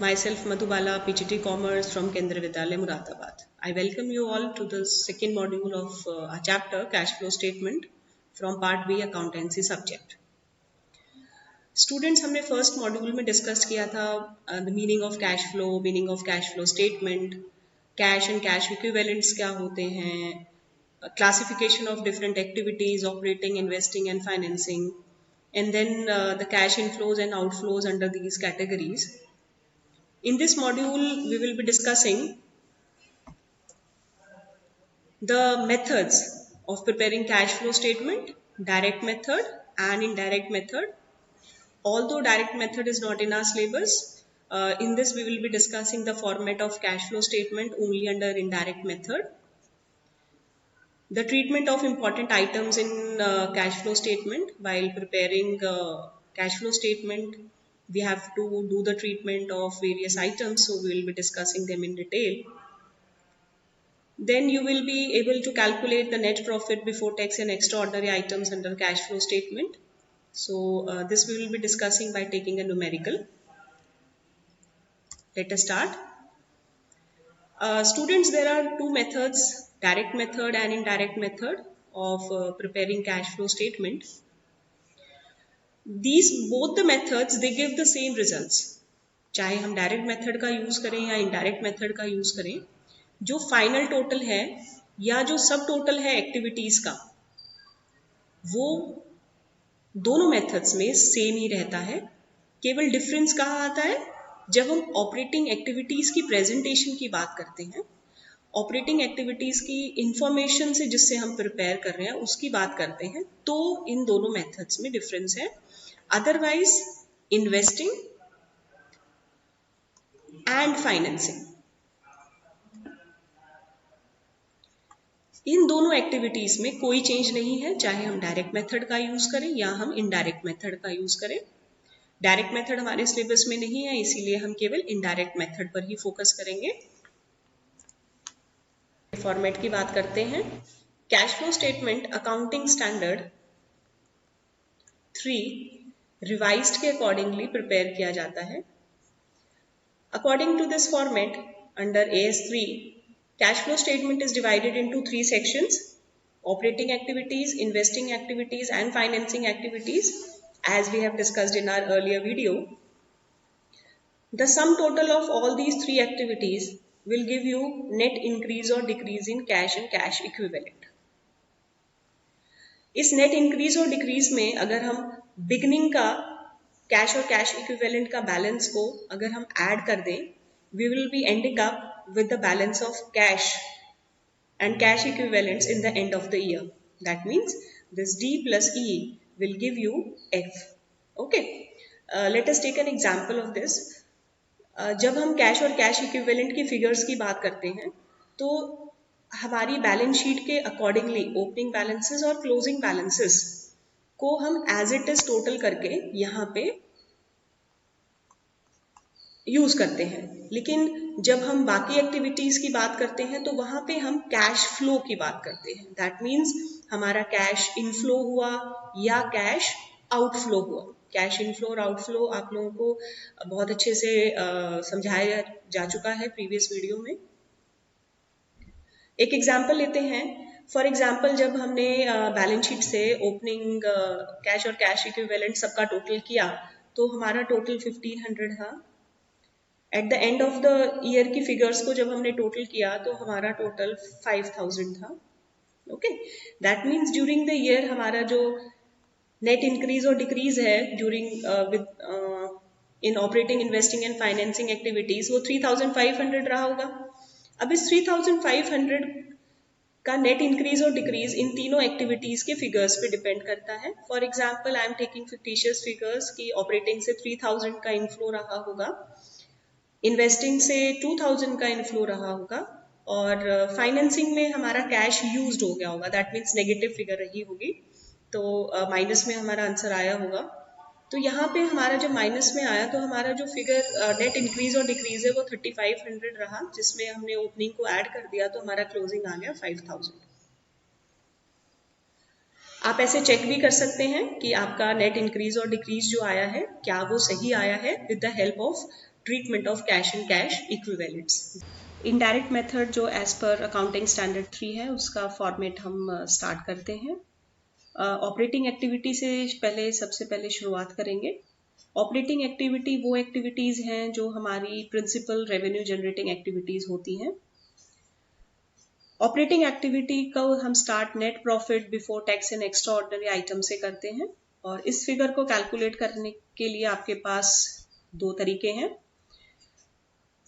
Myself Madhubala, PGT Commerce from Kendra Vidyalaya, Muradabad. I welcome you all to the second module of our chapter Cash Flow Statement from Part B Accountancy subject. Students, हमने first module में discuss किया था the meaning of cash flow, meaning of cash flow statement, cash and cash equivalents क्या होते हैं, classification of different activities, operating, investing and financing, and then the cash inflows and outflows under these categories. In this module, we will be discussing the methods of preparing cash flow statement, direct method and indirect method. Although direct method is not in our syllabus, in this we will be discussing the format of cash flow statement only under indirect method. The treatment of important items in cash flow statement. While preparing cash flow statement, we have to do the treatment of various items, so we will be discussing them in detail. Then you will be able to calculate the net profit before tax and extraordinary items under cash flow statement. So this we will be discussing by taking a numerical. Let us start. Students, there are two methods, direct method and indirect method of preparing cash flow statement. These both the methods, they give the same results. चाहे हम direct method का use करें या indirect method का use करें, जो final total है या जो सब टोटल है एक्टिविटीज का, वो दोनों मेथड्स में सेम ही रहता है. केवल डिफरेंस कहाँ आता है? जब हम ऑपरेटिंग एक्टिविटीज की प्रेजेंटेशन की बात करते हैं, ऑपरेटिंग एक्टिविटीज की इंफॉर्मेशन से जिससे हम प्रिपेयर कर रहे हैं उसकी बात करते हैं, तो इन दोनों मेथड्स में डिफरेंस है. अदरवाइज इन्वेस्टिंग एंड फाइनेंसिंग, इन दोनों एक्टिविटीज में कोई चेंज नहीं है, चाहे हम डायरेक्ट मेथड का यूज करें या हम इनडायरेक्ट मेथड का यूज करें. डायरेक्ट मेथड हमारे सिलेबस में नहीं है, इसीलिए हम केवल इनडायरेक्ट मेथड पर ही फोकस करेंगे. फॉर्मेट की बात करते हैं. Cash flow statement accounting standard 3 revised के अकॉर्डिंगली प्रिपेयर किया जाता है. According to this format, under AS3, cash flow statement is divided into 3 sections: operating activities, investing activities and financing activities, as we have discussed in our earlier video. The sum total of all these 3 activities will give you net increase or decrease in cash and cash equivalent. इस net increase और decrease में अगर हम beginning का cash और cash equivalent का balance को अगर हम add कर दें, we will be ending up with the balance of cash and cash equivalents in the end of the year. That means this D plus E will give you F. Okay. Let us take an example of this. जब हम cash और cash equivalent की figures की बात करते हैं, तो हमारी बैलेंस शीट के अकॉर्डिंगली ओपनिंग बैलेंसेस और क्लोजिंग बैलेंसेस को हम एज इट इज टोटल करके यहाँ पे यूज करते हैं. लेकिन जब हम बाकी एक्टिविटीज की बात करते हैं तो वहां पे हम कैश फ्लो की बात करते हैं. दैट मीन्स हमारा कैश इनफ्लो हुआ या कैश आउटफ्लो हुआ. कैश इनफ्लो और आउटफ्लो आप लोगों को बहुत अच्छे से समझाया जा चुका है प्रीवियस वीडियो में. एक एग्जाम्पल लेते हैं. फॉर एग्जाम्पल, जब हमने बैलेंस शीट से ओपनिंग कैश और कैश इक्विवेलेंट सबका टोटल किया, तो हमारा टोटल 1500 था. At the end of the year की फिगर्स को जब हमने टोटल किया तो हमारा टोटल 5000 था. Okay, that means during the year हमारा जो नेट इंक्रीज और डिक्रीज है during in operating, investing and financing activities, वो 3500 रहा होगा. अब इस 3500 का नेट इंक्रीज और डिक्रीज इन तीनों एक्टिविटीज के फिगर्स पे डिपेंड करता है. For example, I am taking fictitious figures की ऑपरेटिंग से 3000 का इनफ्लो रहा होगा, इन्वेस्टिंग से 2000 का इनफ्लो रहा होगा और फाइनेंसिंग में हमारा कैश यूज्ड हो गया होगा. दैट मीन्स नेगेटिव फिगर रही होगी, तो माइनस में हमारा आंसर आया होगा. तो यहाँ पे हमारा जब माइनस में आया तो हमारा जो फिगर नेट इंक्रीज और डिक्रीज है वो 3500 रहा, जिसमें हमने ओपनिंग को ऐड कर दिया तो हमारा क्लोजिंग आ गया 5000. आप ऐसे चेक भी कर सकते हैं कि आपका नेट इंक्रीज और डिक्रीज जो आया है क्या वो सही आया है with the help of treatment of cash and cash equivalents. Indirect method जो एज पर अकाउंटिंग स्टैंडर्ड 3 है, उसका फॉर्मेट हम स्टार्ट करते हैं। ऑपरेटिंग एक्टिविटी से सबसे पहले शुरुआत करेंगे। ऑपरेटिंग एक्टिविटी वो एक्टिविटीज हैं जो हमारी प्रिंसिपल रेवेन्यू जनरेटिंग एक्टिविटीज होती हैं। ऑपरेटिंग एक्टिविटी का हम start net profit before tax and extra ordinary item से करते हैं, और इस फिगर को कैलकुलेट करने के लिए आपके पास दो तरीके हैं।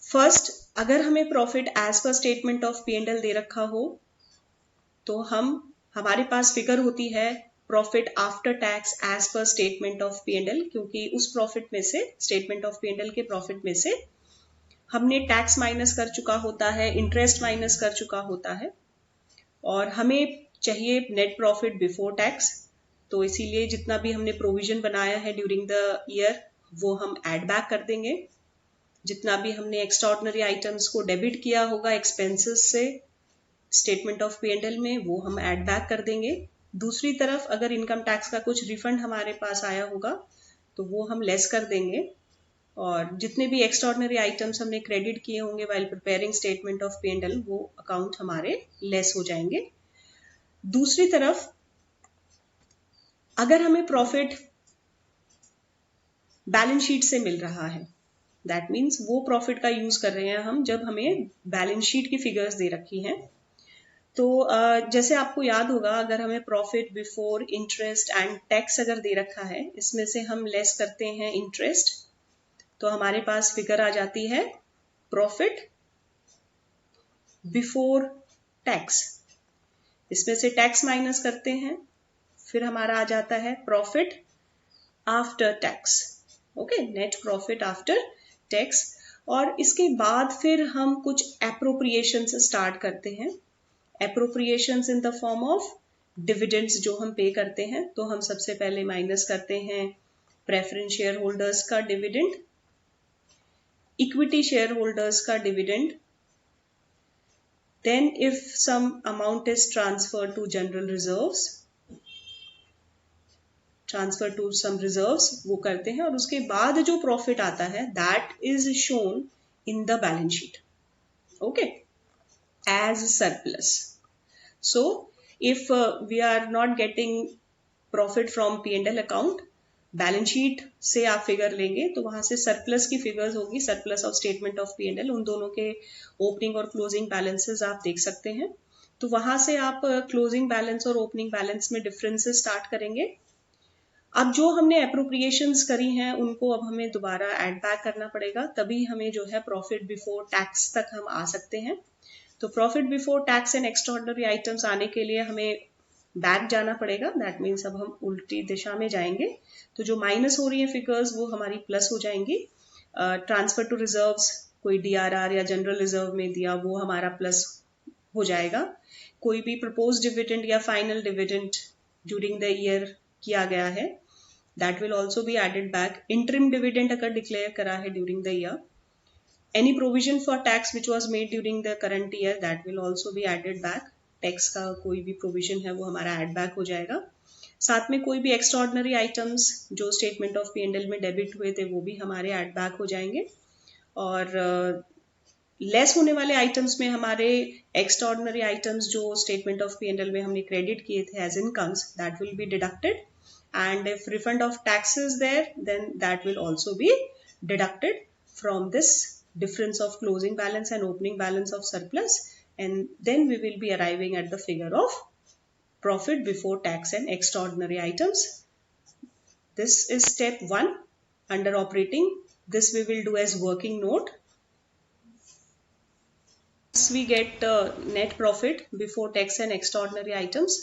फर्स्ट, अगर हमें profit as per statement of P&L दे रखा हो तो हमारे पास फिगर होती है profit after tax as per statement of P&L, क्योंकि उस प्रॉफिट में से, स्टेटमेंट ऑफ P&L के प्रॉफिट में से हमने टैक्स माइनस कर चुका होता है, इंटरेस्ट माइनस कर चुका होता है, और हमें चाहिए नेट प्रॉफिट बिफोर टैक्स। तो इसीलिए जितना भी हमने प्रोविजन बनाया है ड्यूरिंग द ईयर वो हम ऐड बैक कर देंगे। जितना भी हमने एक्स्ट्राऑर्डिनरी आइटम्स को डेबिट किया होगा एक्सपेंसेस से स्टेटमेंट ऑफ P&L में, वो हम ऐड बैक कर देंगे। दूसरी तरफ अगर इनकम टैक्स का कुछ रिफंड हमारे पास आया होगा तो वो हम लेस कर देंगे, और जितने भी एक्स्ट्राऑर्डिनरी आइटम्स हमने क्रेडिट किए होंगे while preparing statement of P&L, वो अकाउंट हमारे लेस हो जाएंगे। दूसरी तरफ अगर हमें प्रॉफिट बैलेंस शीट से मिल रहा है, दैट मीन्स वो प्रॉफिट का यूज कर रहे हैं हम जब हमें बैलेंस शीट की फिगर्स दे रखी हैं। तो जैसे आपको याद होगा, अगर हमें profit before interest and tax अगर दे रखा है, इसमें से हम लेस करते हैं इंटरेस्ट, तो हमारे पास फिगर आ जाती है प्रॉफिट बिफोर टैक्स। इसमें से टैक्स माइनस करते हैं, फिर हमारा आ जाता है profit after tax. Okay, net profit after tax. और इसके बाद फिर हम कुछ एप्रोप्रिएशन से स्टार्ट करते हैं। Appropriations in the form of dividends जो हम पे करते हैं, तो हम सबसे पहले माइनस करते हैं प्रेफरेंस शेयर होल्डर्स का डिविडेंड, इक्विटी शेयर होल्डर्स का dividend, then if some amount is transfer to general reserves, transfer to some reserves वो करते हैं, और उसके बाद जो प्रॉफिट आता है that is shown in the balance sheet, okay, as surplus. So if we are not getting profit from P&L account, balance sheet से आप फिगर लेंगे तो वहां से सरप्लस की फिगर्स होगी, surplus of statement of P&L, उन दोनों के ओपनिंग और क्लोजिंग बैलेंसेस आप देख सकते हैं। तो वहां से आप क्लोजिंग बैलेंस और ओपनिंग बैलेंस में डिफरेंसेस स्टार्ट करेंगे। अब जो हमने एप्रोप्रिएशंस करी हैं उनको अब हमें दोबारा ऐड बैक करना पड़ेगा, तभी हमें जो है प्रॉफिट बिफोर टैक्स तक हम आ सकते हैं। तो profit before tax and extraordinary items आने के लिए हमें बैक जाना पड़ेगा, दैट मीन्स अब हम उल्टी दिशा में जाएंगे। तो जो माइनस हो रही है फिगर्स वो हमारी प्लस हो जाएंगी। ट्रांसफर टू रिजर्व्स, कोई DRR या जनरल रिजर्व में दिया, वो हमारा प्लस हो जाएगा। कोई भी प्रपोज डिविडेंड या final dividend during the year किया गया है, that will also be added back. Interim dividend अगर डिक्लेयर करा है during the year, any provision for tax which was made during the current year, that will also be added back. Tax का कोई भी provision है वो हमारा add back हो जाएगा। साथ में कोई भी एक्स्ट्राऑर्डिनरी आइटम्स जो स्टेटमेंट ऑफ P&L में डेबिट हुए थे वो भी हमारे एड बैक हो जाएंगे। और लेस होने वाले आइटम्स में हमारे एक्स्ट्राऑर्डिनरी आइटम्स जो स्टेटमेंट ऑफ P&L में हमने क्रेडिट किए थे as incomes, that will be deducted, and if refund of tax is there then that will also be deducted from this difference of closing balance and opening balance of surplus, and then we will be arriving at the figure of profit before tax and extraordinary items. This is step 1 under operating. This we will do as working note. Once we get net profit before tax and extraordinary items,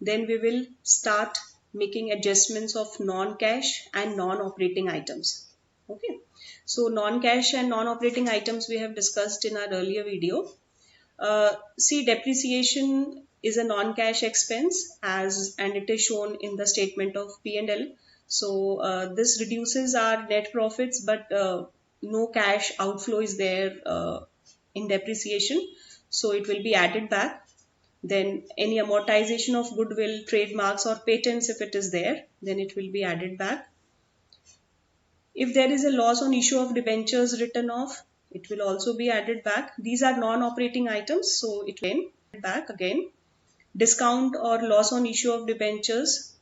then we will start making adjustments of non-cash and non-operating items. Okay, so non-cash and non-operating items we have discussed in our earlier video. See, depreciation is a non-cash expense and it is shown in the statement of P&L. So this reduces our net profits, but no cash outflow is there in depreciation, so it will be added back. Then any amortization of goodwill, trademarks or patents, if it is there, then it will be added back. If there is a loss on issue of debentures written off, it will also be added back. These are non-operating items, so it will be added back again. Discount or loss on issue of debentures,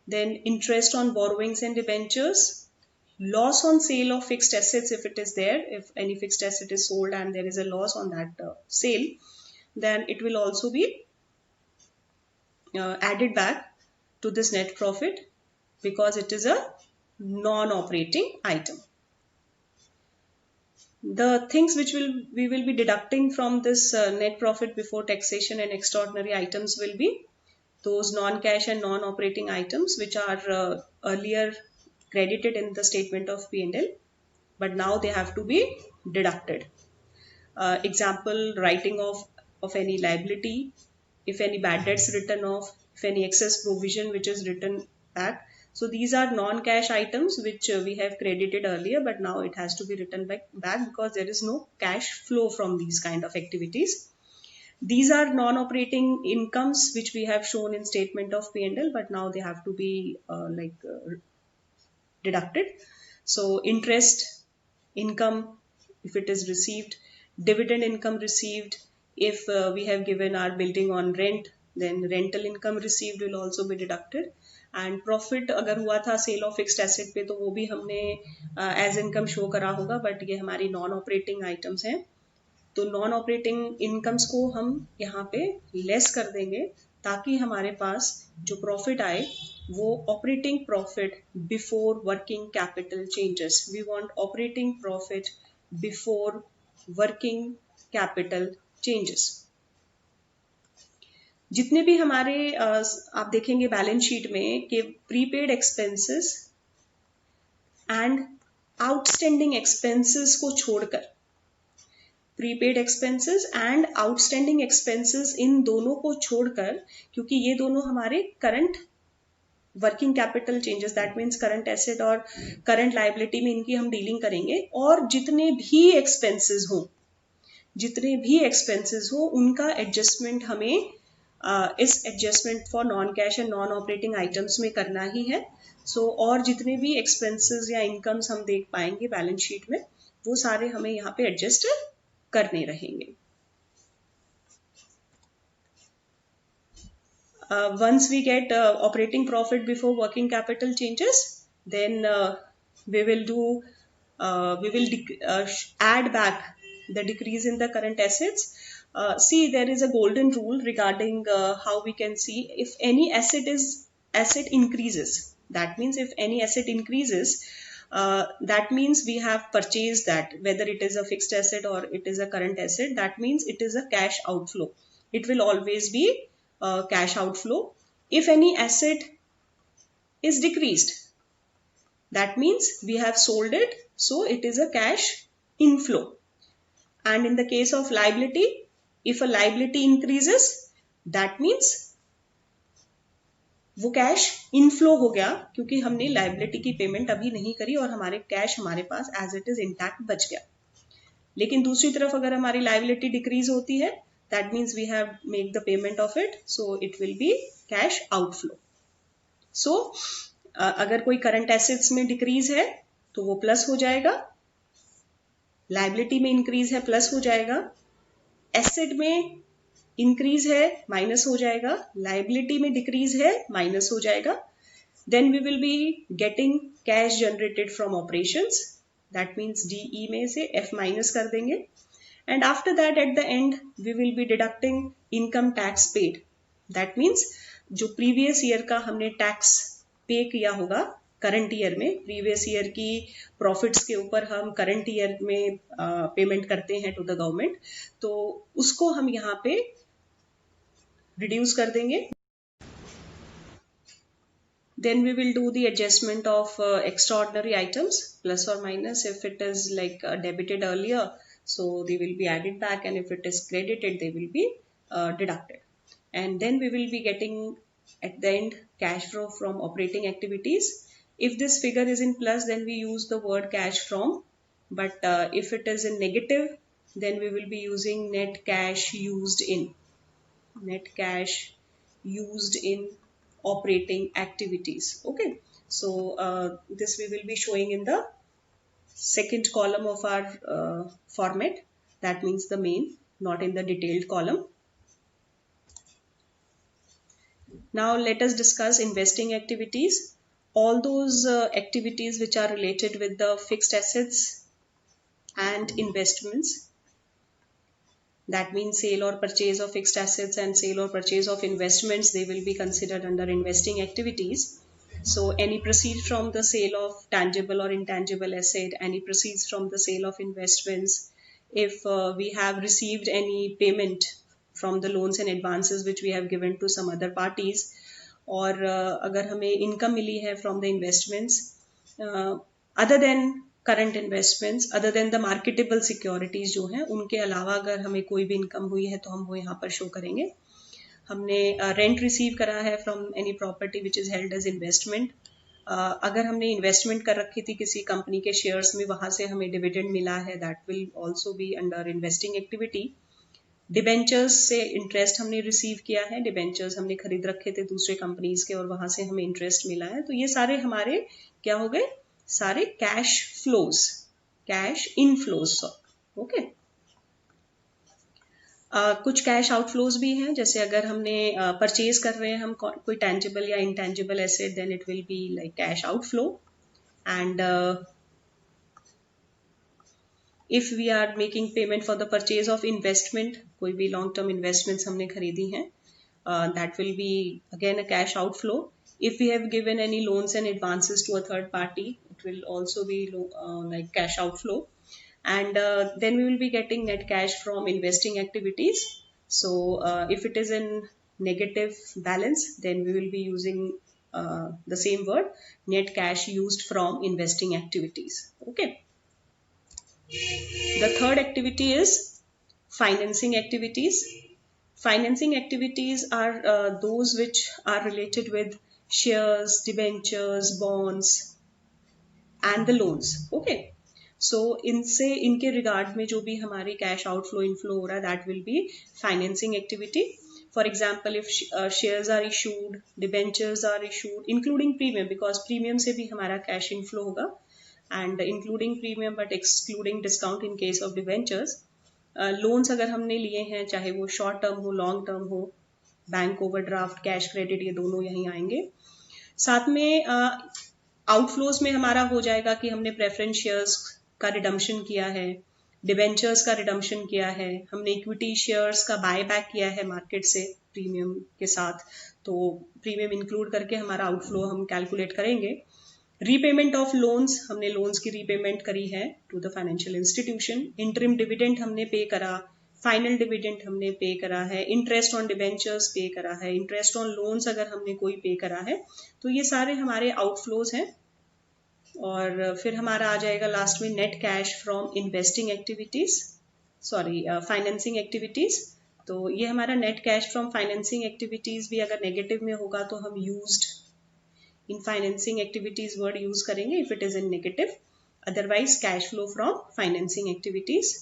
then interest on borrowings and debentures, loss on sale of fixed assets if it is there, if any fixed asset is sold and there is a loss on that sale, then it will also be added back to this net profit because it is a non-operating item. The things which we will be deducting from this net profit before taxation and extraordinary items will be those non-cash and non-operating items which are earlier credited in the statement of P&L, but now they have to be deducted. Example, writing off of any liability, if any bad debts written off, if any excess provision which is written back. So these are non-cash items which we have credited earlier, but now it has to be written back because there is no cash flow from these kind of activities. These are non-operating incomes which we have shown in statement of P&L, but now they have to be deducted. So interest income, if it is received, dividend income received, if we have given our building on rent, then rental income received will also be deducted. And profit अगर हुआ था cell of fixed asset पे तो वो भी हमने as income show करा होगा, बट ये हमारी नॉन ऑपरेटिंग आइटम्स हैं, तो नॉन ऑपरेटिंग इनकम्स को हम यहाँ पे लेस कर देंगे ताकि हमारे पास जो प्रॉफिट आए वो operating profit before working capital changes. We want operating profit before working capital changes. जितने भी हमारे आप देखेंगे बैलेंस शीट में कि prepaid expenses and outstanding expenses को छोड़कर, prepaid expenses and outstanding expenses इन दोनों को छोड़कर, क्योंकि ये दोनों हमारे current working capital changes, that means current asset और करंट लायबिलिटी में इनकी हम डीलिंग करेंगे, और जितने भी एक्सपेंसेस हो उनका एडजस्टमेंट हमें इस adjustment for non cash and non operating items में करना ही है. सो और जितने भी एक्सपेंसेस या इनकम्स हम देख पाएंगे बैलेंस शीट में वो सारे हमें यहाँ पे एडजस्ट करने रहेंगे. Once we get operating profit before working capital changes, then we will add back the decrease in the current assets. See, there is a golden rule regarding how we can see if any asset increases. That means if any asset increases, that means we have purchased that, whether it is a fixed asset or it is a current asset. That means it is a cash outflow. It will always be cash outflow. If any asset is decreased, that means we have sold it, so it is a cash inflow. And in the case of liability, if a liability increases, that means वो cash inflow हो गया क्योंकि हमने liability की payment अभी नहीं करी और हमारे कैश हमारे पास एज इट इज इंटैक्ट बच गया. लेकिन दूसरी तरफ अगर हमारी लायबिलिटी डिक्रीज होती है, that means we have made the payment of it, so it will be cash outflow. So अगर कोई करंट एसेट्स में डिक्रीज है तो वो प्लस हो जाएगा, लायबिलिटी में इंक्रीज है प्लस हो जाएगा, एसेट में इंक्रीज है माइनस हो जाएगा, लायबिलिटी में डिक्रीज है माइनस हो जाएगा. Then we will be getting cash generated from operations, that means D E से एफ माइनस कर देंगे. And after that at the end we will be deducting income tax paid. That means जो previous year का हमने tax pay किया होगा current year में, previous year की profits के ऊपर हम current year में payment करते हैं to the government, तो उसको हम यहाँ पे reduce कर देंगे. Then we will do the adjustment of extraordinary items, plus or minus. If it is like debited earlier, so they will be added back, and if it is credited they will be deducted. And then we will be getting at the end cash flow from operating activities. If this figure is in plus, then we use the word cash from, but if it is in negative, then we will be using net cash used in operating activities. Okay, So this we will be showing in the second column of our format. That means the main, not in the detailed column. Now let us discuss investing activities. All those activities which are related with the fixed assets and investments. That means sale or purchase of fixed assets and sale or purchase of investments, they will be considered under investing activities. So any proceeds from the sale of tangible or intangible asset, any proceeds from the sale of investments, if we have received any payment from the loans and advances which we have given to some other parties, और अगर हमें income मिली है from the investments other than current investments, other than the marketable securities जो हैं, उनके अलावा अगर हमें कोई भी इनकम हुई है तो हम वो यहाँ पर शो करेंगे. हमने रेंट रिसीव करा है from any property which is held as investment. अगर हमने इन्वेस्टमेंट कर रखी थी किसी कंपनी के शेयर्स में, वहां से हमें डिविडेंड मिला है, that will also be under investing activity. Debentures से इंटरेस्ट हमने रिसीव किया है, डिबेंचर्स हमने खरीद रखे थे दूसरे कंपनीज के और वहां से हमें इंटरेस्ट मिला है. तो ये सारे हमारे क्या हो गए, सारे cash flows, cash inflows. Okay. कुछ कैश आउटफ्लोज भी हैं, जैसे अगर हमने परचेज कर रहे हैं हम कोई टैंजिबल या intangible asset, then it will be like cash outflow. And if we are making payment for the purchase of investment, कोई भी long term investments हमने खरीदी हैं, that will be again a cash outflow. If we have given any loans and advances to a third party, it will also be like cash outflow. And then we will be getting net cash from investing activities. So if it is in negative balance, then we will be using the same word, net cash used from investing activities. Okay. The third activity is financing activities. Financing activities are those which are related with shares, debentures, bonds and the loans. Okay. So इनसे इनके regard में जो भी हमारी cash outflow inflow हो रहा है, that will be financing activity. For example, if shares are issued, debentures are issued, including premium, because premium से भी हमारा कैश इनफ्लो होगा, and including premium but excluding discount in case of debentures. Loans अगर हमने लिए हैं, चाहे वो शॉर्ट टर्म हो, लॉन्ग टर्म हो, बैंक ओवरड्राफ्ट, कैश क्रेडिट, ये दोनों यहीं आएंगे. साथ में आउटफ्लोज में हमारा हो जाएगा कि हमने प्रेफरेंस शेयर्स का रिडम्पशन किया है, डिबेंचर्स का रिडम्पशन किया है, हमने इक्विटी शेयर्स का बाय बैक किया है मार्केट से प्रीमियम के साथ. तो प्रीमियम इंक्लूड करके हमारा आउटफ्लो हम कैलकुलेट करेंगे. रीपेमेंट ऑफ लोन्स, हमने लोन्स की रीपेमेंट करी है to the financial institution. Interim dividend हमने पे करा, फाइनल डिविडेंड हमने पे करा है, इंटरेस्ट ऑन डिबेंचर्स पे करा है, इंटरेस्ट ऑन लोन्स अगर हमने कोई पे करा है. तो ये सारे हमारे आउटफ्लोज हैं. और फिर हमारा आ जाएगा लास्ट में net cash from investing activities, sorry financing activities. तो ये हमारा net cash from financing activities भी अगर नेगेटिव में होगा तो हम used in financing activities word use करेंगे if it is in negative. Otherwise cash flow from financing activities.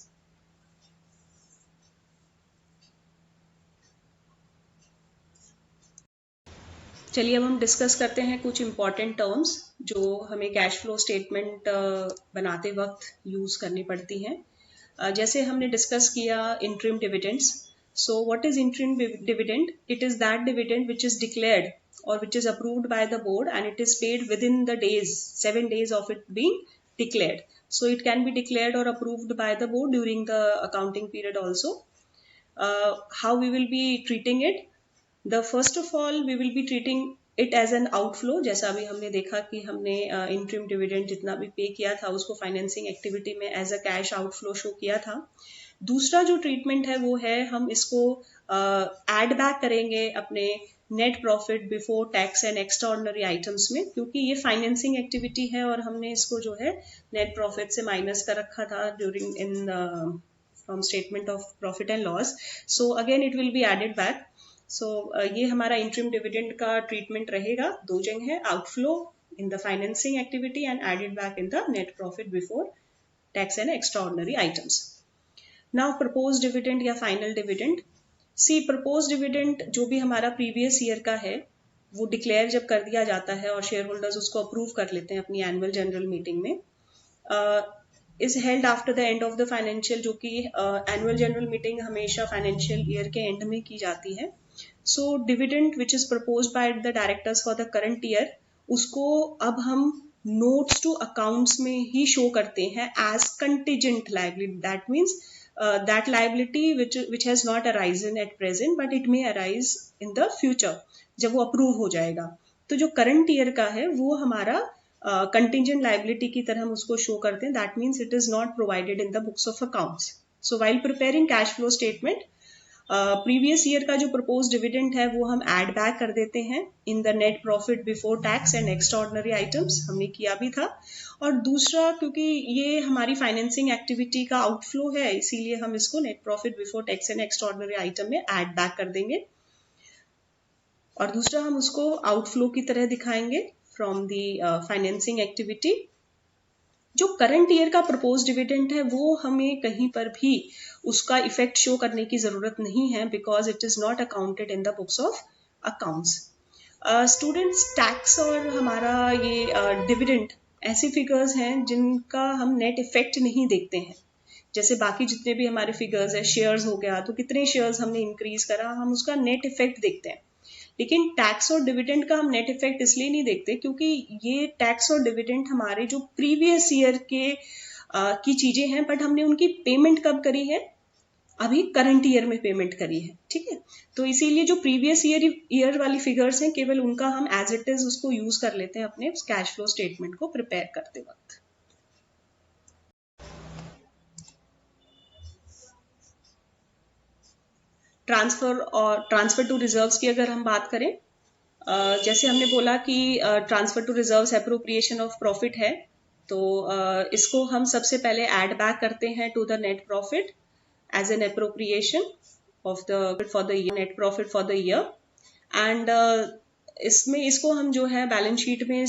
चलिए अब हम डिस्कस करते हैं कुछ इंपॉर्टेंट टर्म्स जो हमें कैश फ्लो स्टेटमेंट बनाते वक्त यूज करनी पड़ती हैं. जैसे हमने डिस्कस किया interim dividends. So what is interim dividend? It is that dividend which is declared or which is approved by the board and it is paid within the days, 7 days of it being declared. So it can be declared or approved by the board during the accounting period also. How we will be treating it? The first of all we will be treating it as an outflow. जैसा अभी हमने देखा कि हमने interim dividend जितना भी पे किया था उसको फाइनेंसिंग एक्टिविटी में as a cash outflow show किया था. दूसरा जो ट्रीटमेंट है वो है हम इसको ऐड बैक करेंगे अपने net profit before tax and extraordinary items में, क्योंकि ये फाइनेंसिंग एक्टिविटी है और हमने इसको जो है नेट प्रॉफिट से माइनस कर रखा था during in from statement of profit and loss. So again it will be added back. सो ये हमारा इंटरिम डिविडेंड का ट्रीटमेंट रहेगा. दो जगह है, outflow in the financing activity and added back in the net profit before tax and extraordinary items. Now proposed dividend या final dividend. See proposed dividend जो भी हमारा previous year का है वो डिक्लेयर जब कर दिया जाता है और शेयर होल्डर्स उसको अप्रूव कर लेते हैं अपनी एनुअल जनरल मीटिंग में, is held after the end of the financial, जो कि एनुअल जनरल मीटिंग हमेशा फाइनेंशियल ईयर के एंड में की जाती है. So dividend which is proposed by the directors for the current year, उसको अब हम नोट्स टू अकाउंट्स में ही शो करते हैं as contingent liability. That means that liability which has not arisen at present but it may arise in the future, जब वो approve हो जाएगा. तो जो करंट ईयर का है वो हमारा कंटिजेंट लायबिलिटी की तरह हम उसको शो करते हैं. That means it is not provided in the books of accounts. So while preparing cash flow statement, previous year का जो प्रपोज डिविडेंड है वो हम ऐड बैक कर देते हैं इन the net profit before tax and extraordinary items. हमने किया भी था. और दूसरा, क्योंकि ये हमारी फाइनेंसिंग एक्टिविटी का आउटफ्लो है, इसीलिए हम इसको net profit before tax and extraordinary item में ऐड बैक कर देंगे. और दूसरा, हम उसको आउटफ्लो की तरह दिखाएंगे फ्रॉम दी फाइनेंसिंग एक्टिविटी. जो करंट ईयर का प्रपोज डिविडेंड है वो हमें कहीं पर भी उसका इफेक्ट शो करने की जरूरत नहीं है, because it is not accounted in the books of accounts. Students, tax और हमारा ये डिविडेंड ऐसी फिगर्स हैं जिनका हम नेट इफेक्ट नहीं देखते हैं. जैसे बाकी जितने भी हमारे फिगर्स है, शेयर्स हो गया, तो कितने शेयर्स हमने इंक्रीज करा, हम उसका नेट इफेक्ट देखते हैं. लेकिन टैक्स और डिविडेंड का हम नेट इफेक्ट इसलिए नहीं देखते क्योंकि ये टैक्स और डिविडेंड हमारे जो प्रीवियस ईयर के की चीजें हैं, बट हमने उनकी पेमेंट कब करी है, अभी करंट ईयर में पेमेंट करी है. ठीक है, तो इसीलिए जो प्रीवियस ईयर वाली फिगर्स हैं केवल उनका हम एज इट इज उसको यूज कर लेते हैं अपने कैश फ्लो स्टेटमेंट को प्रिपेयर करते वक्त. ट्रांसफर टू रिजर्व्स की अगर हम बात करें, जैसे हमने बोला कि transfer to reserves appropriation of profit है, तो इसको हम सबसे पहले ऐड बैक करते हैं to the net profit as an appropriation of the for the net profit for the year. And इसमें इसको हम जो है बैलेंस शीट में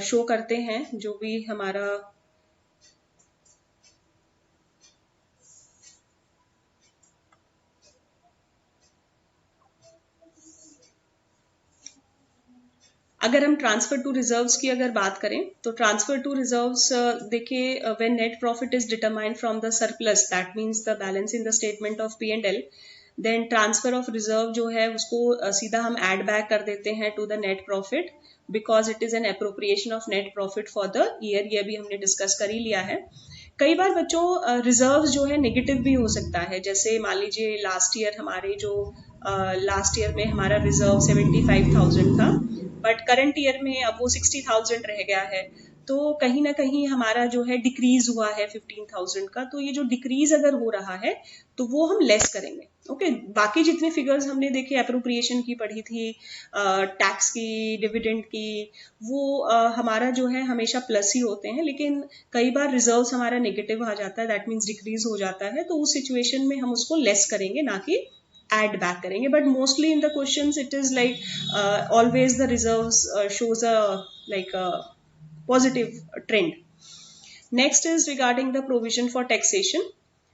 शो करते हैं. जो भी हमारा अगर हम ट्रांसफर टू रिजर्व्स की अगर बात करें, तो ट्रांसफर टू रिजर्व्स देखिए, when net profit is determined from the surplus, that means the balance in the statement of P&L, then transfer of reserve जो है उसको सीधा हम ऐड बैक कर देते हैं to the net profit, because it is an appropriation of net profit for the year. ये भी हमने डिस्कस कर ही लिया है. कई बार बच्चों रिजर्व जो है नेगेटिव भी हो सकता है. जैसे मान लीजिए लास्ट ईयर हमारे जो लास्ट ईयर में हमारा रिजर्व 75,000 था, बट करंट ईयर में अब वो 60,000 रह गया है, तो कहीं ना कहीं हमारा जो है डिक्रीज हुआ है 15,000 का. तो ये जो डिक्रीज अगर हो रहा है तो वो हम लेस करेंगे. ओके, बाकी जितने फिगर्स हमने देखे, एप्रोप्रिएशन की पढ़ी थी, टैक्स की, डिविडेंड की, वो हमारा जो है हमेशा प्लस ही होते हैं. लेकिन कई बार रिजर्व्स हमारा नेगेटिव आ जाता है, दैट मीन्स डिक्रीज हो जाता है, तो उस सिचुएशन में हम उसको लेस करेंगे, ना कि add back करेंगे. But mostly in the questions it is like always the reserves shows a like positive trend. Next is regarding the provision for taxation.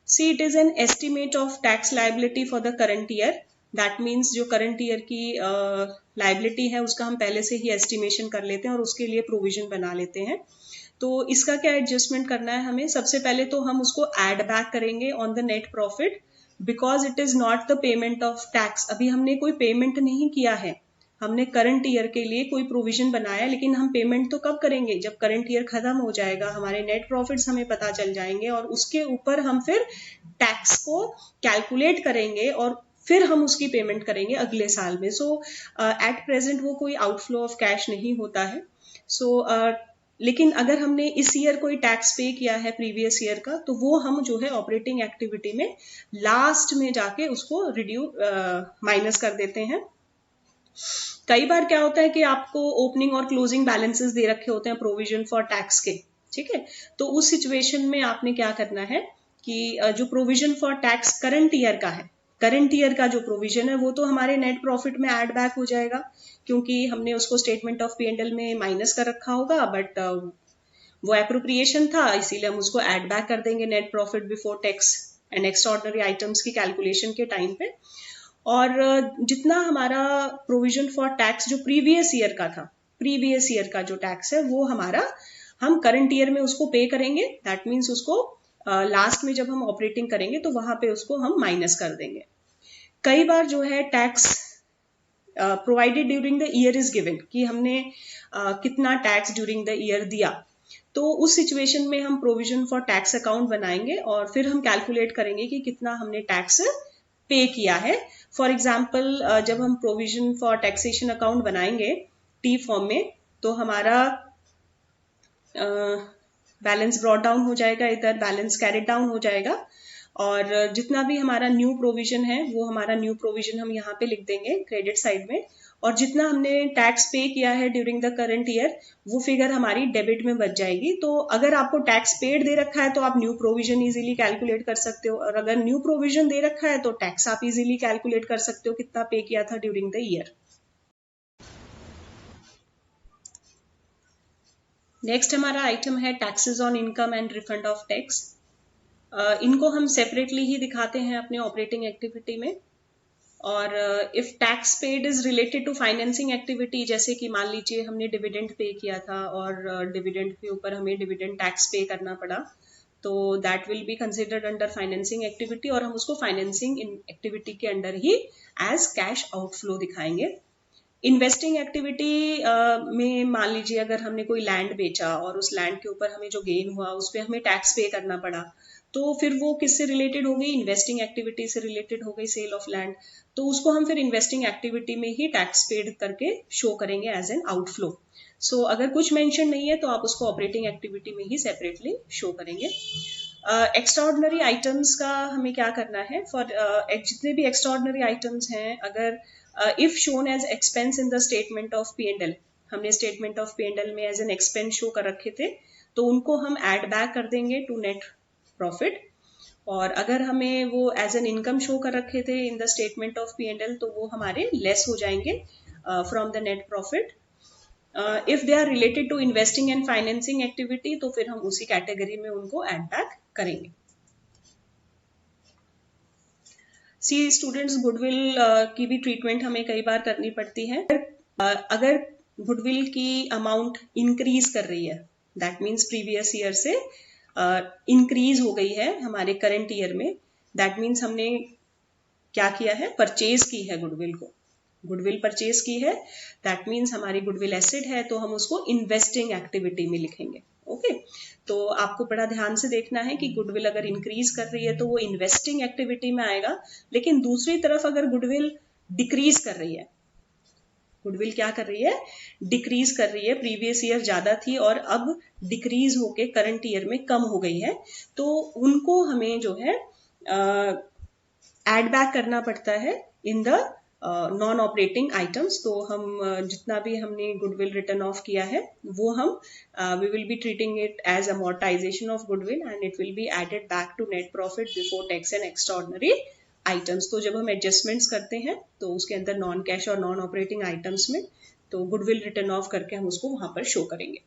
See, it is an estimate of tax liability for the current year. That means जो current year की liability है उसका हम पहले से ही estimation कर लेते हैं और उसके लिए प्रोविजन बना लेते हैं. तो इसका क्या एडजस्टमेंट करना है हमें, सबसे पहले तो हम उसको ऐड बैक करेंगे on the net profit, because it is not the payment of tax. अभी हमने कोई पेमेंट नहीं किया है, हमने करंट ईयर के लिए कोई प्रोविजन बनाया, लेकिन हम पेमेंट तो कब करेंगे, जब करंट ईयर खत्म हो जाएगा, हमारे नेट प्रॉफिट्स हमें पता चल जाएंगे और उसके ऊपर हम फिर टैक्स को कैलकुलेट करेंगे और फिर हम उसकी पेमेंट करेंगे अगले साल में. सो एट प्रेजेंट वो कोई आउटफ्लो ऑफ कैश नहीं होता है. सो लेकिन अगर हमने इस ईयर कोई टैक्स पे किया है प्रीवियस ईयर का, तो वो हम जो है ऑपरेटिंग एक्टिविटी में लास्ट में जाके उसको माइनस कर देते हैं. कई बार क्या होता है कि आपको ओपनिंग और क्लोजिंग बैलेंसेस दे रखे होते हैं प्रोविजन फॉर टैक्स के. ठीक है, तो उस सिचुएशन में आपने क्या करना है कि जो provision for tax current year का है, करंट ईयर का जो प्रोविजन है वो तो हमारे नेट प्रॉफिट में ऐड बैक हो जाएगा, क्योंकि हमने उसको स्टेटमेंट ऑफ P&L में माइनस कर रखा होगा, बट वो एप्रोप्रिएशन था, इसीलिए हम उसको ऐड बैक कर देंगे net profit before tax and extraordinary items की कैलकुलेशन के टाइम पे. और जितना हमारा प्रोविजन फॉर टैक्स जो प्रीवियस ईयर का था, प्रीवियस ईयर का जो टैक्स है वो हमारा हम करंट ईयर में उसको पे करेंगे। दैट मीन्स उसको लास्ट में जब हम ऑपरेटिंग करेंगे तो वहां पे उसको हम माइनस कर देंगे। कई बार जो है tax provided during the year is given कि हमने कितना टैक्स ड्यूरिंग द ईयर दिया, तो उस सिचुएशन में हम प्रोविजन फॉर टैक्स अकाउंट बनाएंगे और फिर हम कैलकुलेट करेंगे कि कितना हमने टैक्स पे किया है। फॉर एग्जाम्पल जब हम प्रोविजन फॉर टैक्सेशन अकाउंट बनाएंगे टी फॉर्म में, तो हमारा बैलेंस ब्रॉट डाउन हो जाएगा, इधर बैलेंस कैरिड डाउन हो जाएगा, और जितना भी हमारा न्यू प्रोविजन है वो हमारा न्यू प्रोविजन हम यहाँ पे लिख देंगे क्रेडिट साइड में, और जितना हमने टैक्स पे किया है ड्यूरिंग द करंट ईयर वो फिगर हमारी डेबिट में बच जाएगी। तो अगर आपको टैक्स पेड दे रखा है तो आप न्यू प्रोविजन इजीली कैलकुलेट कर सकते हो, और अगर न्यू प्रोविजन दे रखा है तो टैक्स आप इजीली कैलकुलेट कर सकते हो कितना पे किया था ड्यूरिंग द ईयर। नेक्स्ट हमारा आइटम है taxes on income and refund of tax. इनको हम सेपरेटली ही दिखाते हैं अपने ऑपरेटिंग एक्टिविटी में। और if tax paid is related to financing activity, जैसे कि मान लीजिए हमने डिविडेंड पे किया था और डिविडेंड के ऊपर हमें डिविडेंड टैक्स पे करना पड़ा, तो that will be considered under financing activity, और हम उसको फाइनेंसिंग एक्टिविटी के अंडर ही एज कैश आउटफ्लो दिखाएंगे। इन्वेस्टिंग एक्टिविटी में मान लीजिए अगर हमने कोई लैंड बेचा और उस लैंड के ऊपर हमें जो गेन हुआ उस पर हमें टैक्स पे करना पड़ा, तो फिर वो किससे रिलेटेड हो गई, इन्वेस्टिंग एक्टिविटी से रिलेटेड हो गई, सेल ऑफ लैंड। तो उसको हम फिर इन्वेस्टिंग एक्टिविटी में ही टैक्स पेड करके शो करेंगे एज एन आउटफ्लो। सो अगर कुछ मेंशन नहीं है तो आप उसको ऑपरेटिंग एक्टिविटी में ही सेपरेटली शो करेंगे। एक्स्ट्राऑर्डिनरी आइटम्स का हमें क्या करना है, फॉर जितने भी एक्स्ट्राऑर्डिनरी आइटम्स हैं, अगर if shown as expense in the statement of P&L, हमने स्टेटमेंट ऑफ P&L में एज एन एक्सपेंस शो कर रखे थे, तो उनको हम एड बैक कर देंगे टू नेट प्रॉफिट। और अगर हमें वो एज एन इनकम शो कर रखे थे इन द स्टेटमेंट ऑफ P&L, तो वो हमारे लेस हो जाएंगे from the net profit. If they are related to investing and financing activity, तो फिर हम उसी कैटेगरी में उनको एड बैक करेंगे। सी स्टूडेंट्स, गुडविल की भी ट्रीटमेंट हमें कई बार करनी पड़ती है। अगर गुडविल की अमाउंट इंक्रीज कर रही है, दैट मीन्स प्रीवियस ईयर से इंक्रीज हो गई है हमारे करंट ईयर में, दैट मीन्स हमने क्या किया है, परचेज की है गुडविल को, गुडविल परचेज की है, दैट मीन्स हमारी गुडविल एसेट है, तो हम उसको इन्वेस्टिंग एक्टिविटी में लिखेंगे। ओके, तो आपको बड़ा ध्यान से देखना है कि गुडविल अगर इंक्रीज कर रही है तो वो इन्वेस्टिंग एक्टिविटी में आएगा, लेकिन दूसरी तरफ अगर गुडविल डिक्रीज कर रही है, गुडविल क्या कर रही है, डिक्रीज कर रही है, प्रीवियस ईयर ज्यादा थी और अब डिक्रीज होके करंट ईयर में कम हो गई है, तो उनको हमें जो है एड बैक करना पड़ता है in the non operating items. तो हम जितना भी हमने गुडविल रिटर्न ऑफ किया है वो हम we will be treating it as amortisation of goodwill and it will be added back to net profit before tax and extraordinary items. तो जब हम एडजस्टमेंट्स करते हैं तो उसके अंदर नॉन कैश और नॉन ऑपरेटिंग आइटम्स में तो गुडविल रिटर्न ऑफ करके हम उसको वहां पर शो करेंगे।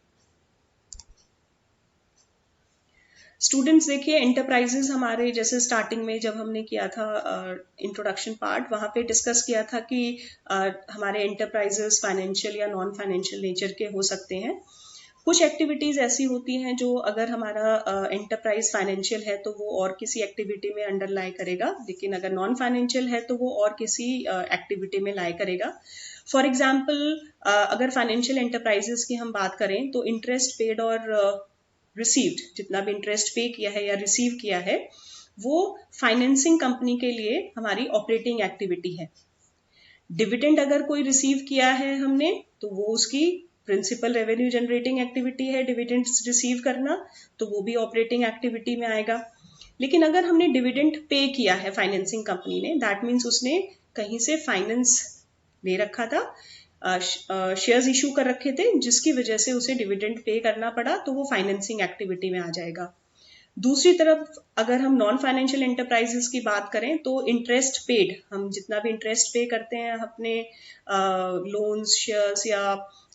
स्टूडेंट्स देखिए, एंटरप्राइजेस हमारे जैसे स्टार्टिंग में जब हमने किया था इंट्रोडक्शन पार्ट, वहां पे डिस्कस किया था कि हमारे एंटरप्राइजेस फाइनेंशियल या नॉन फाइनेंशियल नेचर के हो सकते हैं। कुछ एक्टिविटीज ऐसी होती हैं जो अगर हमारा एंटरप्राइज फाइनेंशियल है तो वो और किसी एक्टिविटी में अंडरलाई करेगा, लेकिन अगर नॉन फाइनेंशियल है तो वो और किसी एक्टिविटी में लाई करेगा। फॉर एग्जाम्पल, अगर फाइनेंशियल एंटरप्राइजेस की हम बात करें तो इंटरेस्ट पेड और रिसीव्ड, जितना भी इंटरेस्ट पे किया है या रिसीव किया है वो फाइनेंसिंग कंपनी के लिए हमारी ऑपरेटिंग एक्टिविटी है। डिविडेंड अगर कोई रिसीव किया है हमने तो वो उसकी प्रिंसिपल रेवेन्यू जनरेटिंग एक्टिविटी है, डिविडेंड रिसीव करना, तो वो भी ऑपरेटिंग एक्टिविटी में आएगा। लेकिन अगर हमने डिविडेंड पे किया है फाइनेंसिंग कंपनी ने, दैट मीन्स उसने कहीं से फाइनेंस ले रखा था, शेयर्स इशू कर रखे थे जिसकी वजह से उसे डिविडेंड पे करना पड़ा, तो वो फाइनेंसिंग एक्टिविटी में आ जाएगा। दूसरी तरफ अगर हम नॉन फाइनेंशियल एंटरप्राइजेस की बात करें तो इंटरेस्ट पेड, हम जितना भी इंटरेस्ट पे करते हैं अपने लोन्स, शेयर्स या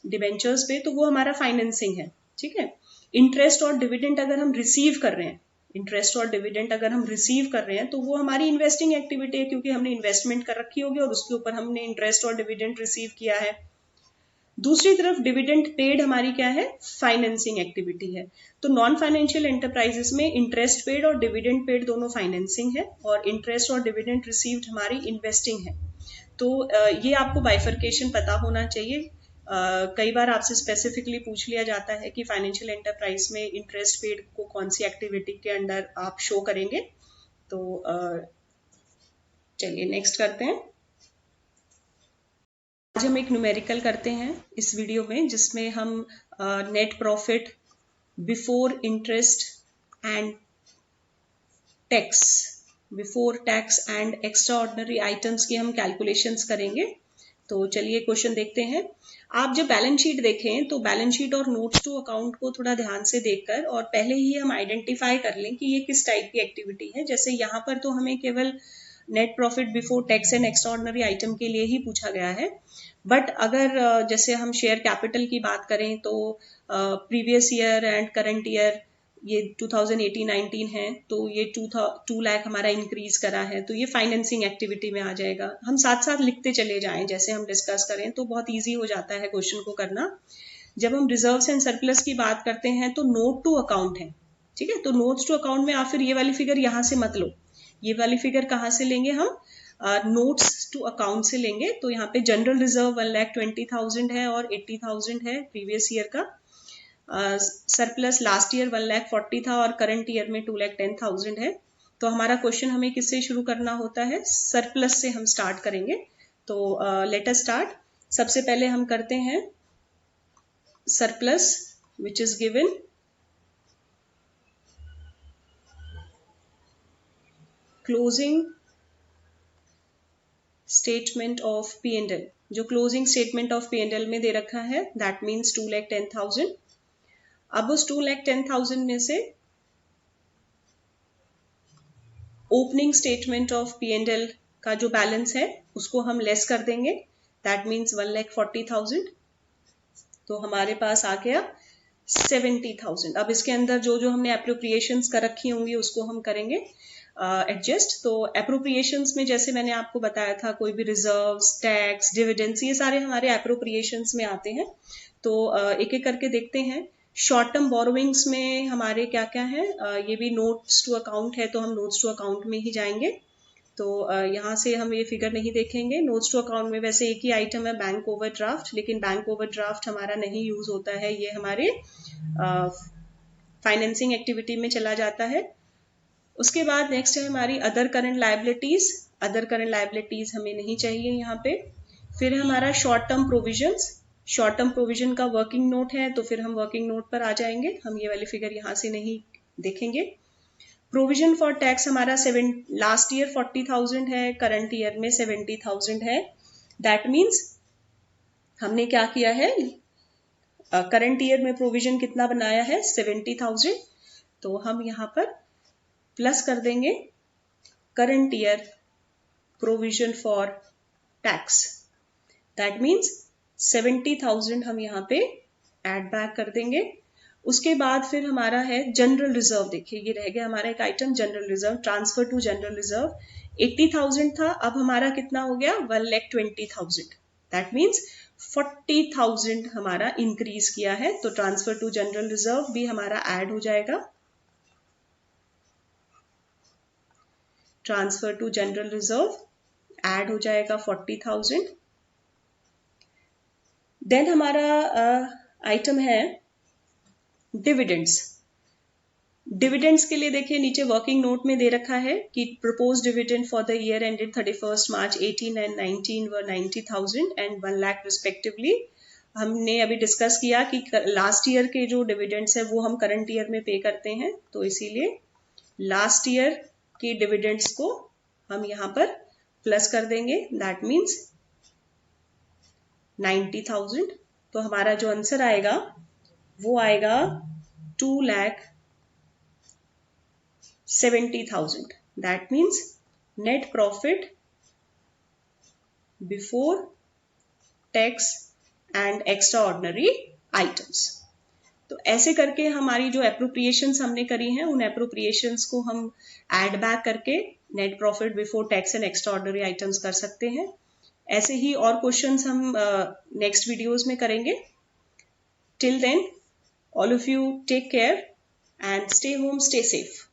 डिबेंचर्स पे, तो वो हमारा फाइनेंसिंग है। ठीक है, इंटरेस्ट और डिविडेंड अगर हम रिसीव कर रहे हैं, इंटरेस्ट और डिविडेंड अगर हम रिसीव कर रहे हैं तो वो हमारी इन्वेस्टिंग एक्टिविटी है, क्योंकि हमने इन्वेस्टमेंट कर रखी होगी और उसके ऊपर हमने इंटरेस्ट और डिविडेंड रिसीव किया है। दूसरी तरफ डिविडेंड पेड हमारी क्या है, फाइनेंसिंग एक्टिविटी है। तो नॉन फाइनेंशियल एंटरप्राइजेस में इंटरेस्ट पेड और डिविडेंड पेड दोनों फाइनेंसिंग है और इंटरेस्ट और डिविडेंड रिसीव्ड हमारी इन्वेस्टिंग है। तो ये आपको बाइफर्केशन पता होना चाहिए। कई बार आपसे स्पेसिफिकली पूछ लिया जाता है कि फाइनेंशियल एंटरप्राइज में इंटरेस्ट पेड को कौन सी एक्टिविटी के अंडर आप शो करेंगे। तो चलिए नेक्स्ट करते हैं। आज हम एक न्यूमेरिकल करते हैं इस वीडियो में, जिसमें हम net profit before interest and tax, before tax and extra ordinary items की हम कैलकुलेशंस करेंगे। तो चलिए क्वेश्चन देखते हैं। आप जब बैलेंस शीट देखें तो बैलेंस शीट और नोट्स टू अकाउंट को थोड़ा ध्यान से देखकर और पहले ही हम आइडेंटिफाई कर लें कि ये किस टाइप की एक्टिविटी है। जैसे यहाँ पर तो हमें केवल net profit before tax and extra ordinary item के लिए ही पूछा गया है, बट अगर जैसे हम शेयर कैपिटल की बात करें तो previous year and current year ये 2018-19 है, तो ये 2 लाख हमारा इंक्रीज करा है, तो ये फाइनेंसिंग एक्टिविटी में आ जाएगा। हम साथ साथ लिखते चले जाएं जैसे हम डिस्कस करें तो बहुत इजी हो जाता है क्वेश्चन को करना। जब हम रिजर्व्स एंड सरप्लस की बात करते हैं तो नोट टू अकाउंट है, ठीक है। तो नोट्स टू अकाउंट में आप फिर ये वाली फिगर यहां से मत लो, ये वाली फिगर कहाँ से लेंगे हम, नोट्स टू अकाउंट से लेंगे। तो यहाँ पे जनरल रिजर्व 1,20,000 है और 80,000 है प्रीवियस ईयर का। सरप्लस लास्ट ईयर 1,40,000 था और करंट ईयर में 2,10,000 है। तो हमारा क्वेश्चन हमें किससे शुरू करना होता है, सरप्लस से हम स्टार्ट करेंगे। तो लेट अस स्टार्ट। सबसे पहले हम करते हैं surplus which is given closing statement of P&L। जो क्लोजिंग स्टेटमेंट ऑफ P&L में दे रखा है दैट मीन्स 2,10,000। अब उस 2,10,000 में से ओपनिंग स्टेटमेंट ऑफ P&L का जो बैलेंस है उसको हम लेस कर देंगे, दैट मीन्स 1,40,000। तो हमारे पास आ गया 70,000। अब इसके अंदर जो जो हमने एप्रोप्रिएशंस कर रखी होंगी उसको हम करेंगे एडजस्ट। तो एप्रोप्रिएशंस में जैसे मैंने आपको बताया था, कोई भी रिजर्व्स, टैक्स, डिविडेंड्स, ये सारे हमारे एप्रोप्रिएशंस में आते हैं। तो एक एक करके देखते हैं। शॉर्ट टर्म बोरोविंग्स में हमारे क्या क्या है, ये भी नोट्स टू अकाउंट है, तो हम नोट्स टू अकाउंट में ही जाएंगे। तो यहाँ से हम ये फिगर नहीं देखेंगे। नोट्स टू अकाउंट में वैसे एक ही आइटम है बैंक ओवरड्राफ्ट, लेकिन बैंक ओवरड्राफ्ट हमारा नहीं यूज होता है, ये हमारे फाइनेंसिंग एक्टिविटी में चला जाता है। उसके बाद नेक्स्ट है हमारी other current liabilities. Other current liabilities हमें नहीं चाहिए यहाँ पे। फिर हमारा short term provisions. Short term provision का वर्किंग नोट है, तो फिर हम वर्किंग नोट पर आ जाएंगे, हम ये वाली फिगर यहाँ से नहीं देखेंगे। प्रोविजन फॉर टैक्स हमारा लास्ट ईयर 40,000 है, करंट ईयर में 70,000 है। दैट मीन्स हमने क्या किया है, करंट ईयर में प्रोविजन कितना बनाया है, 70,000। तो हम यहाँ पर प्लस कर देंगे current year provision for tax, that means 70,000 हम यहाँ पे ऐड बैक कर देंगे। उसके बाद फिर हमारा है जनरल रिजर्व। देखिए ये रह गया हमारा एक item, general reserve, transfer to general reserve. 80,000 था, अब हमारा कितना हो गया, 1,20,000। दैट मीन्स 40,000 हमारा इंक्रीज किया है। तो ट्रांसफर टू जनरल रिजर्व भी हमारा ऐड हो जाएगा। Transfer to general reserve add हो जाएगा 40,000। देन हमारा आइटम है डिविडेंड्स। डिविडेंड्स के लिए देखिए नीचे वर्किंग नोट में दे रखा है कि propose dividend for the year ended 31 March 18 and 19 व 90,000 एंड 1 लाख रिस्पेक्टिवली। हमने अभी डिस्कस किया कि लास्ट ईयर के जो डिविडेंड्स है वो हम करंट ईयर में पे करते हैं, तो इसीलिए लास्ट ईयर की डिविडेंड्स को हम यहाँ पर प्लस कर देंगे, दैट मीन्स 90,000। तो हमारा जो आंसर आएगा वो आएगा 2,70,000। That means net profit before tax and extra ordinary items. तो ऐसे करके हमारी जो एप्रोप्रिएशंस हमने करी हैं उन एप्रोप्रिएशंस को हम ऐड बैक करके net profit before tax and extraordinary items कर सकते हैं। ऐसे ही और क्वेश्चंस हम नेक्स्ट वीडियोस में करेंगे। Till then, all of you take care and stay home, stay safe.